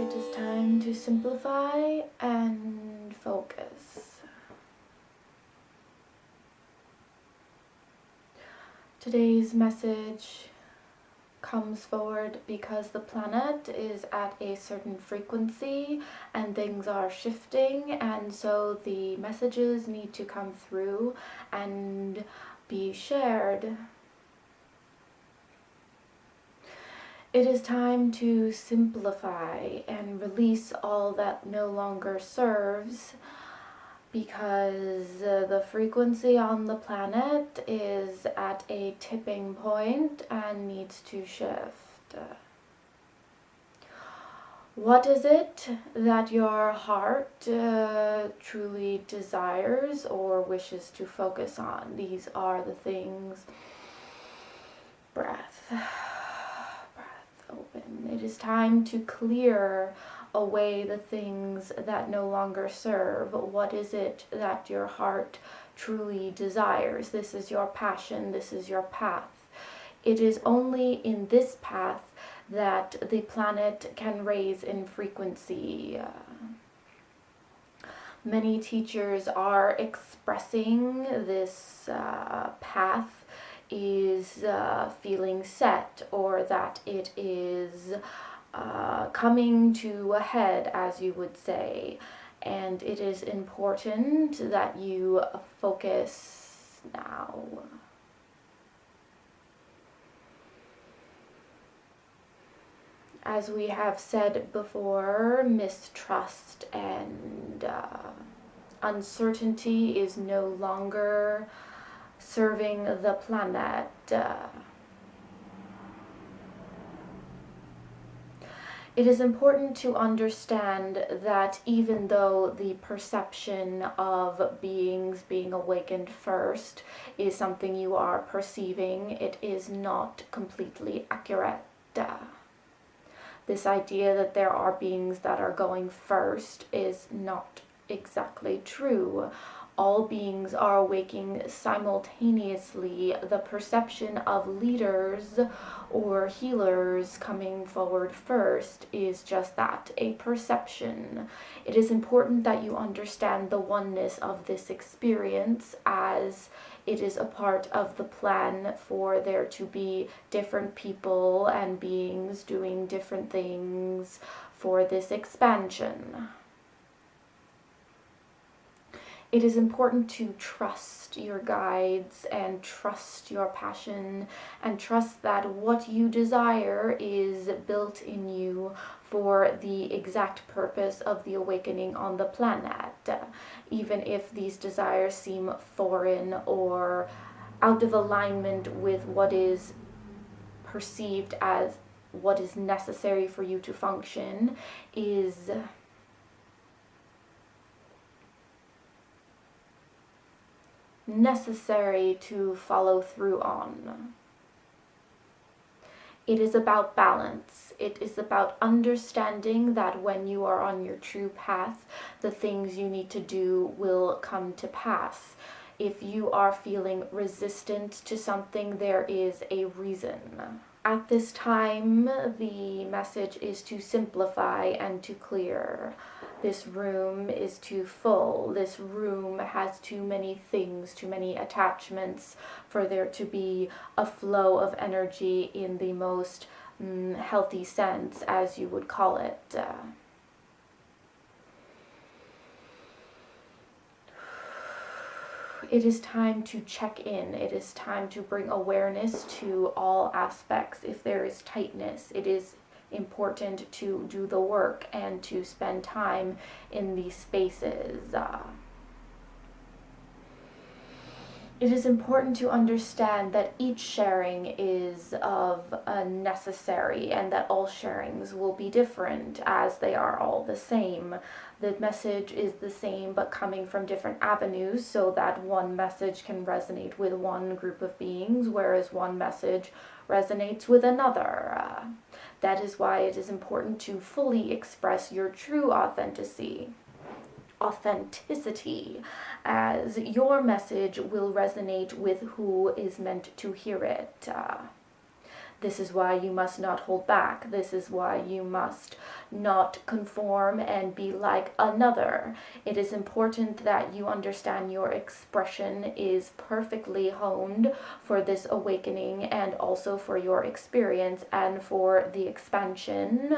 It is time to simplify and focus. Today's message comes forward because the planet is at a certain frequency and things are shifting, and so the messages need to come through and be shared. It is time to simplify and release all that no longer serves, because the frequency on the planet is at a tipping point and needs to shift. What is it that your heart truly desires or wishes to focus on? These are the things. Breath. Open. It is time to clear away the things that no longer serve. What is it that your heart truly desires? This is your passion. This is your path. It is only in this path that the planet can raise in frequency. Many teachers are expressing this path is feeling set, or that it is coming to a head, as you would say, and it is important that you focus now. As we have said before, mistrust and uncertainty is no longer serving the planet. It is important to understand that even though the perception of beings being awakened first is something you are perceiving, it is not completely accurate. This idea that there are beings that are going first is not exactly true. All beings are awaking simultaneously. The perception of leaders or healers coming forward first is just that, a perception. It is important that you understand the oneness of this experience, as it is a part of the plan for there to be different people and beings doing different things for this expansion. It is important to trust your guides and trust your passion and trust that what you desire is built in you for the exact purpose of the awakening on the planet. Even if these desires seem foreign or out of alignment with what is perceived as what is necessary for you to function, is necessary to follow through on. It is about balance. It is about understanding that when you are on your true path, the things you need to do will come to pass. If you are feeling resistant to something, there is a reason. At this time, the message is to simplify and to clear. This room is too full. This room has too many things, too many attachments for there to be a flow of energy in the most healthy sense, as you would call it. It is time to check in. It is time to bring awareness to all aspects. If there is tightness, it is important to do the work and to spend time in these spaces. It is important to understand that each sharing is of necessary, and that all sharings will be different as they are all the same. The message is the same but coming from different avenues, so that one message can resonate with one group of beings, whereas one message resonates with another. That is why it is important to fully express your true authenticity, as your message will resonate with who is meant to hear it. This is why you must not hold back. This is why you must not conform and be like another. It is important that you understand your expression is perfectly honed for this awakening and also for your experience and for the expansion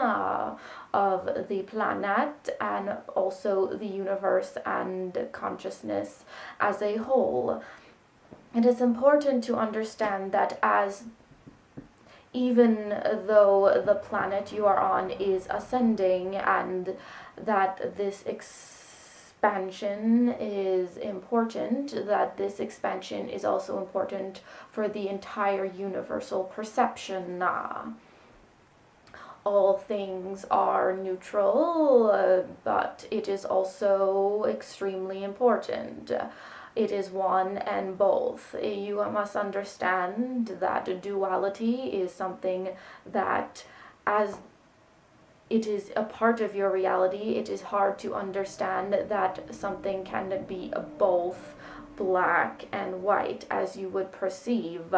of the planet and also the universe and consciousness as a whole. It is important to understand that even though the planet you are on is ascending and that this expansion is important, that this expansion is also important for the entire universal perception. All things are neutral, but it is also extremely important. It is one and both. You must understand that duality is something that, as it is a part of your reality, it is hard to understand that something can be both black and white as you would perceive.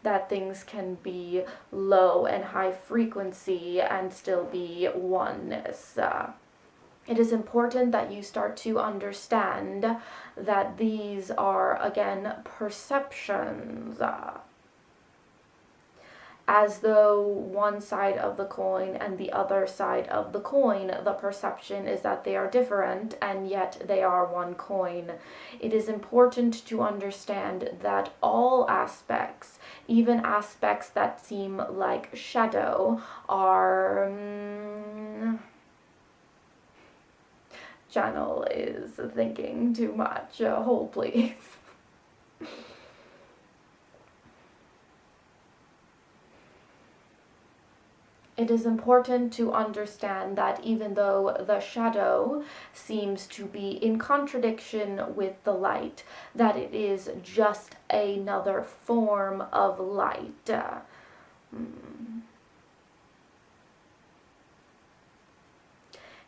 That things can be low and high frequency and still be oneness. It is important that you start to understand that these are, again, perceptions. As though one side of the coin and the other side of the coin, the perception is that they are different and yet they are one coin. It is important to understand that all aspects, even aspects that seem like shadow, are... Channel is thinking too much. Hold, please. It is important to understand that even though the shadow seems to be in contradiction with the light, that it is just another form of light.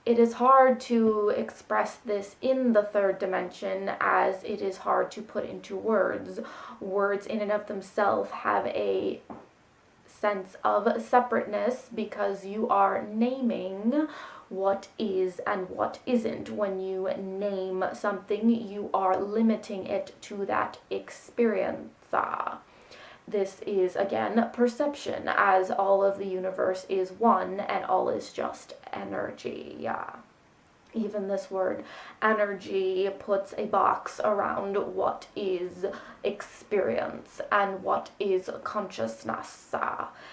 It is hard to express this in the third dimension, as it is hard to put into words. Words in and of themselves have a sense of separateness because you are naming what is and what isn't. When you name something, you are limiting it to that experience. This is, again, perception, as all of the universe is one and all is just energy. Even this word energy puts a box around what is experience and what is consciousness.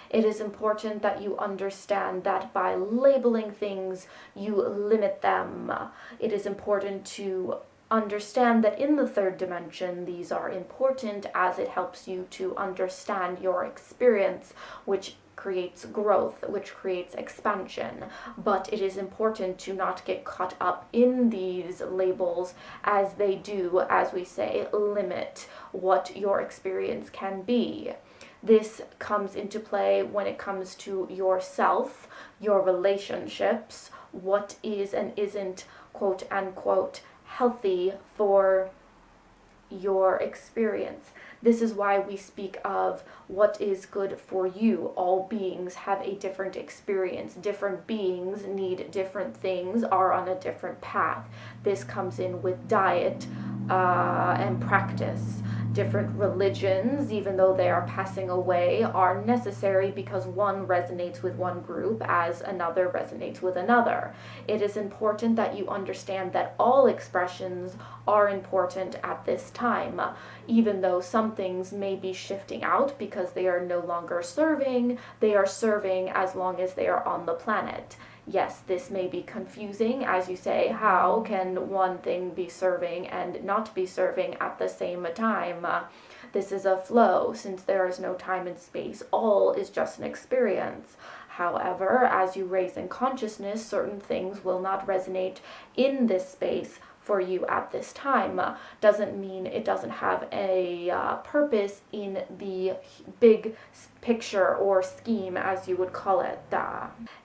It is important that you understand that by labeling things, you limit them. It is important to understand that in the third dimension, these are important as it helps you to understand your experience, which creates growth, which creates expansion. But it is important to not get caught up in these labels, as they do, as we say, limit what your experience can be. This comes into play when it comes to yourself, your relationships, what is and isn't, quote unquote, healthy for your experience. This is why we speak of what is good for you. All beings have a different experience. Different beings need different things, are on a different path. This comes in with diet and practice. Different religions, even though they are passing away, are necessary because one resonates with one group as another resonates with another. It is important that you understand that all expressions are important at this time, even though some things may be shifting out because they are no longer serving. They are serving as long as they are on the planet. Yes, this may be confusing, as you say, how can one thing be serving and not be serving at the same time? This is a flow, since there is no time and space. All is just an experience. However, as you raise in consciousness, certain things will not resonate in this space for you at this time. Doesn't mean it doesn't have a purpose in the big picture or scheme, as you would call it.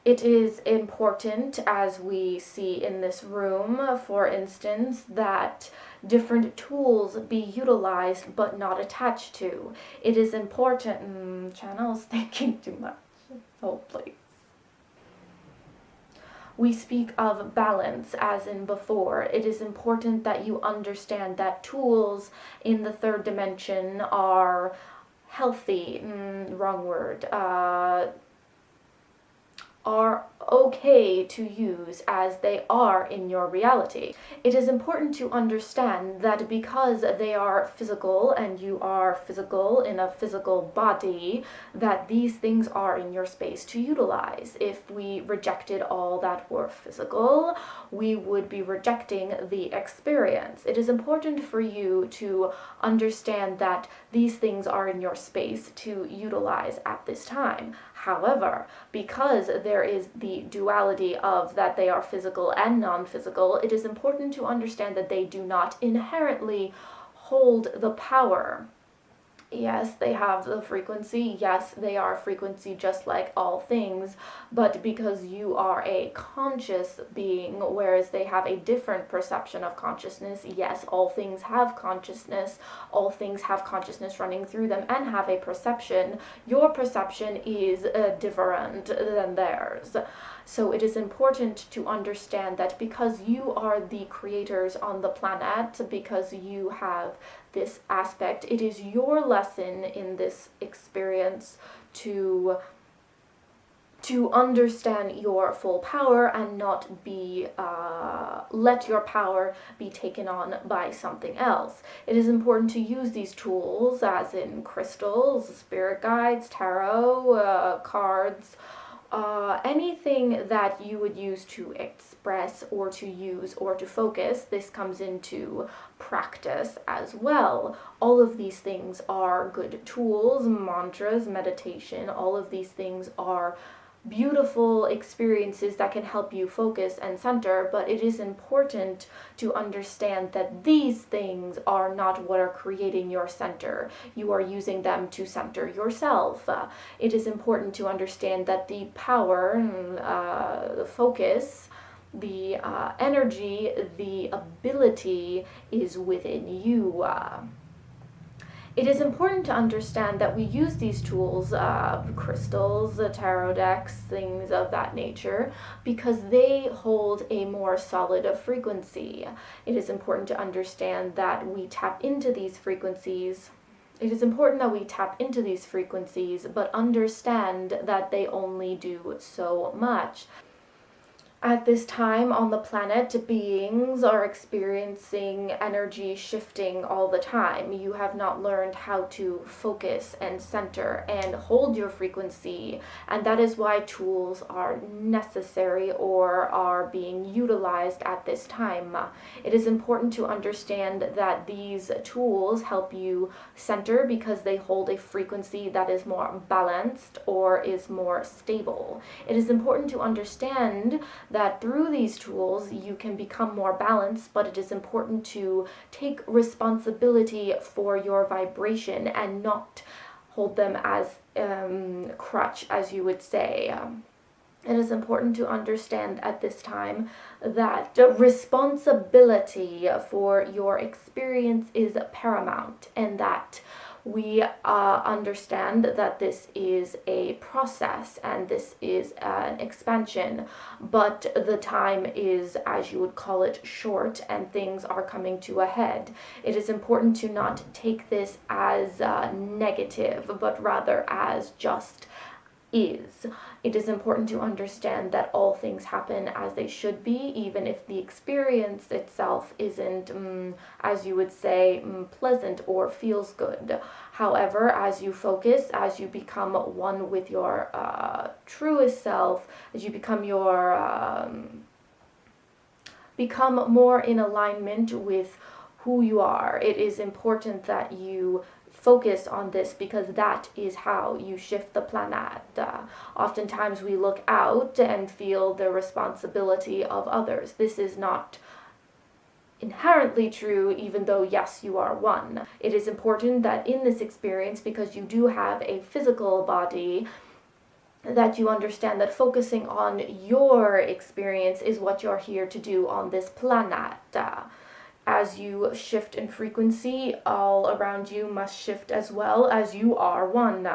It is important, as we see in this room, for instance, that different tools be utilized but not attached to. It is important. Channel's thinking too much. Hold, please. We speak of balance, as in before. It is important that you understand that tools in the third dimension are healthy, wrong word, are okay to use as they are in your reality. It is important to understand that because they are physical and you are physical in a physical body, that these things are in your space to utilize. If we rejected all that were physical, we would be rejecting the experience. It is important for you to understand that these things are in your space to utilize at this time. However, because there is the duality of that they are physical and non-physical, it is important to understand that they do not inherently hold the power. Yes, they have the frequency. Yes, they are frequency just like all things, but because you are a conscious being, whereas they have a different perception of consciousness, yes, all things have consciousness, all things have consciousness running through them and have a perception. Your perception is different than theirs. So it is important to understand that because you are the creators on the planet, because you have this aspect, it is your lesson in this experience to understand your full power and not be let your power be taken on by something else. It is important to use these tools, as in crystals, spirit guides, tarot, cards, anything that you would use to express or to use or to focus. This comes into practice as well. All of these things are good tools, mantras, meditation, all of these things are beautiful experiences that can help you focus and center, but it is important to understand that these things are not what are creating your center. You are using them to center yourself. It is important to understand that the power, the focus, the energy, the ability is within you. It is important to understand that we use these tools, crystals, tarot decks, things of that nature, because they hold a more solid frequency. It is important to understand that we tap into these frequencies. It is important that we tap into these frequencies, but understand that they only do so much. At this time on the planet, beings are experiencing energy shifting all the time. You have not learned how to focus and center and hold your frequency, and that is why tools are necessary or are being utilized at this time. It is important to understand that these tools help you center because they hold a frequency that is more balanced or is more stable. It is important to understand that through these tools you can become more balanced, but it is important to take responsibility for your vibration and not hold them as crutch, as you would say. It is important to understand at this time that responsibility for your experience is paramount, and that we understand that this is a process and this is an expansion, but the time is, as you would call it, short, and things are coming to a head. It is important to not take this as negative, but rather as just is. It is important to understand that all things happen as they should be, even if the experience itself isn't, as you would say, pleasant or feels good. However, as you focus, as you become one with your truest self, as you become become more in alignment with who you are, it is important that you focus on this, because that is how you shift the planet. Oftentimes we look out and feel the responsibility of others. This is not inherently true, even though, yes, you are one. It is important that in this experience, because you do have a physical body, that you understand that focusing on your experience is what you're here to do on this planet. As you shift in frequency, all around you must shift as well, as you are one.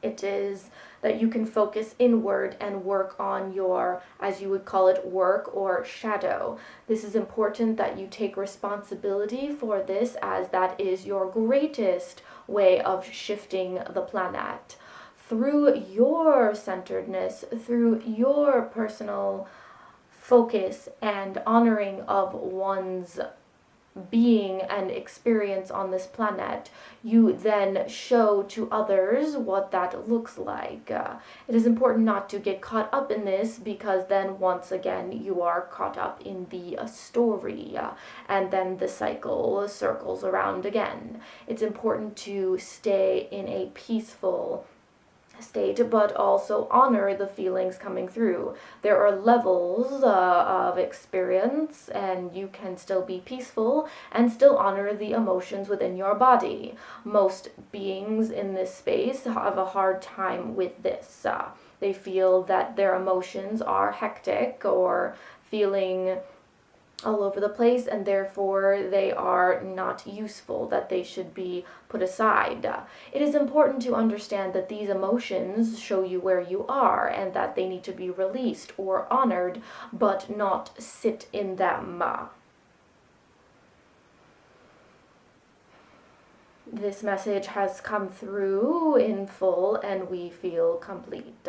It is that you can focus inward and work on your, as you would call it, work or shadow. This is important that you take responsibility for this, as that is your greatest way of shifting the planet. Through your centeredness, through your personal focus and honoring of one's being and experience on this planet, you then show to others what that looks like. It is important not to get caught up in this, because then once again you are caught up in the story, and then the cycle circles around again. It's important to stay in a peaceful state, but also honor the feelings coming through. There are levels of experience, and you can still be peaceful and still honor the emotions within your body. Most beings in this space have a hard time with this. They feel that their emotions are hectic or feeling all over the place, and therefore they are not useful, that they should be put aside. It is important to understand that these emotions show you where you are, and that they need to be released or honored, but not sit in them. This message has come through in full, and we feel complete.